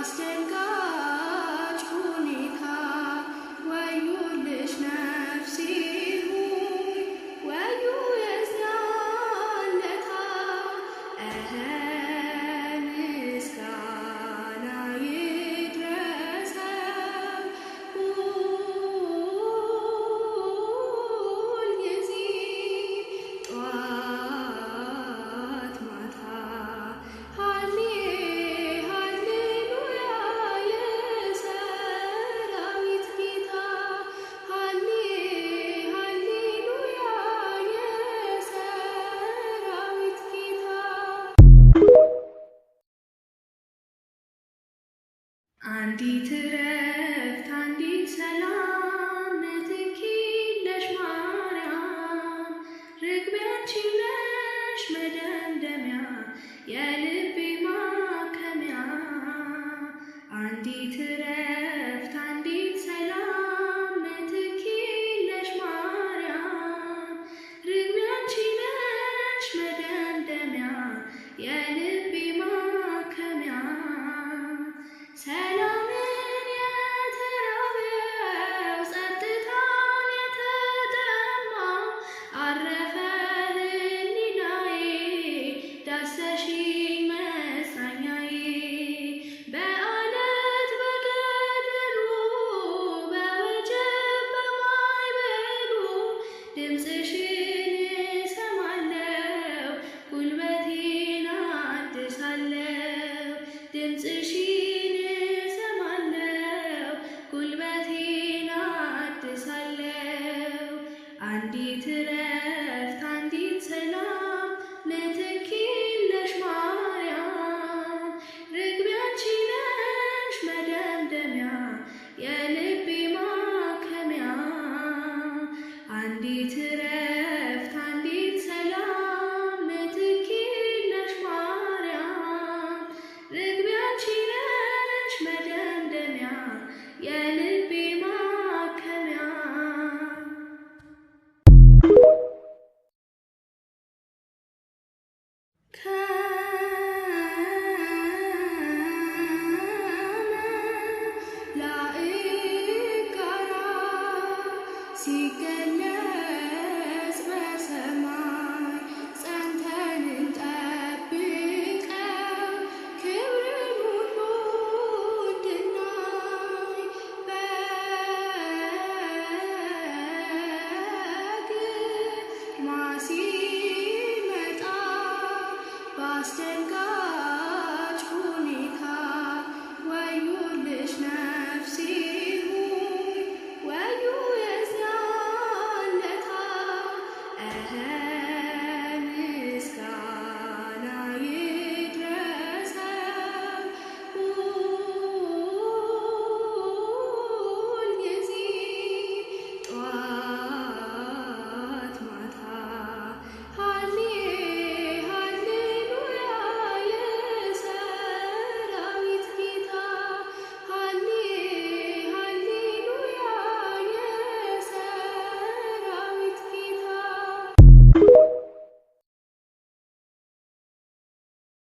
አስደንጋጭ ሁኔታ ወዮልሽ ነፍሴ ሆይ ወዮ የዚያን ለታ ምስጋና ይድረሰው ሁልጊዜ ጠዋት ማታ ሃሌሉያ የሰራዊት ጌታ ሃሌሉያ የሰራዊት ጌታ። አንዲት እረፍት አንዲት ሰላም ምትክ የለሽ ማርያም ርግቤ አንቺ ነሽ መደምደሚያ የልቤ ማከሚያ። አንዲት እረፍት አንዲት ሰላም ምትክ የለሽ ማርያም ርግቤ አንቺ ነሽ መደምደሚያ የልቤ ማከሚያ። ሰላምን የተራበው ጸጥታን የተጠማ አረፈ ሕሊናዬ ዳሰሽኝ መጽናኛዬ። በዓለት በገደሉ በወጀብ በማዕበሉ ድምፅሽን እሰማለሁ ጉልበቴን አድሳለሁ። ድምፅሽን እሰማለሁ ጉልበቴን አድሳለሁ። አንዲት እረፍት አንዲት ሰላም ምትክ የለሽ ማርያም ርግቤ አንቺ ነሽ መደምደሚያ የልቤ ማከሚያ። አንዲት እረፍት አንዲት ሰላም ምትክ የለሽ ማርያም ርግቤ አንቺ ነሽ መደምደሚያ የልቤ